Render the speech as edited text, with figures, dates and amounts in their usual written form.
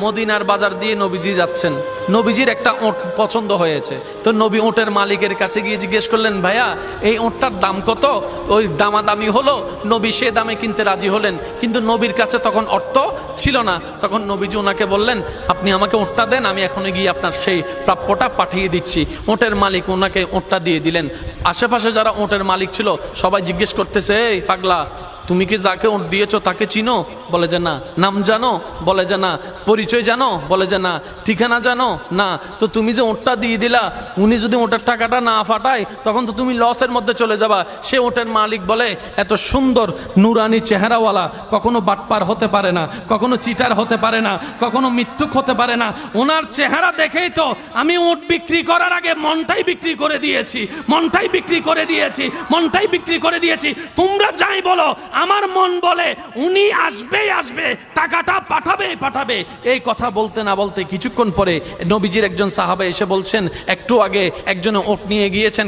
মদিনার বাজার দিয়ে নবীজি যাচ্ছেন, নবীজির একটা ওট পছন্দ হয়েছে। তো নবী ওটের মালিকের কাছে গিয়ে জিজ্ঞেস করলেন, ভাইয়া এই ওটটার দাম কত? ওই দামাদামি হলো, নবী সে দামে কিনতে রাজি হলেন, কিন্তু নবীর কাছে তখন অর্থ ছিল না। তখন নবীজি ওনাকে বললেন, আপনি আমাকে ওটটা দেন, আমি এখনই গিয়ে আপনার সেই প্রাপ্যটা পাঠিয়ে দিচ্ছি। ওটের মালিক ওনাকে ওটটা দিয়ে দিলেন। আশেপাশে যারা ওটের মালিক ছিল সবাই জিজ্ঞেস করতেছে, এই পাগলা, তুমি কি যাকে ওট দিয়েছো তাকে চিনো? বলে যে না। নাম জানো? বলে যে না। পরিচয় জানো? বলে যে না। ঠিকানা জানো? না। তো তুমি যে ওটটা দিয়ে দিলা, উনি যদি ওটার টাকাটা না ফাটায় তখন তো তুমি লসের মধ্যে চলে যাবা। সে ওটের মালিক বলে, এত সুন্দর নুরানি চেহারাওয়ালা কখনো বাটপার হতে পারে না, কখনো চিটার হতে পারে না, কখনো মিথ্যুক হতে পারে না। ওনার চেহারা দেখেই তো আমি ওট বিক্রি করার আগে মনটাই বিক্রি করে দিয়েছি, মনটাই বিক্রি করে দিয়েছি, মনটাই বিক্রি করে দিয়েছি। তোমরা যাই বলো, আমার মন বলে উনি আসবেই আসবে, টাকাটা পাঠাবেই পাঠাবে। এই কথা বলতে না বলতে কিছুক্ষণ পরে নবীজির একজন সাহাবা এসে বলছেন, একটু আগে একজনে ওট নিয়ে গিয়েছেন,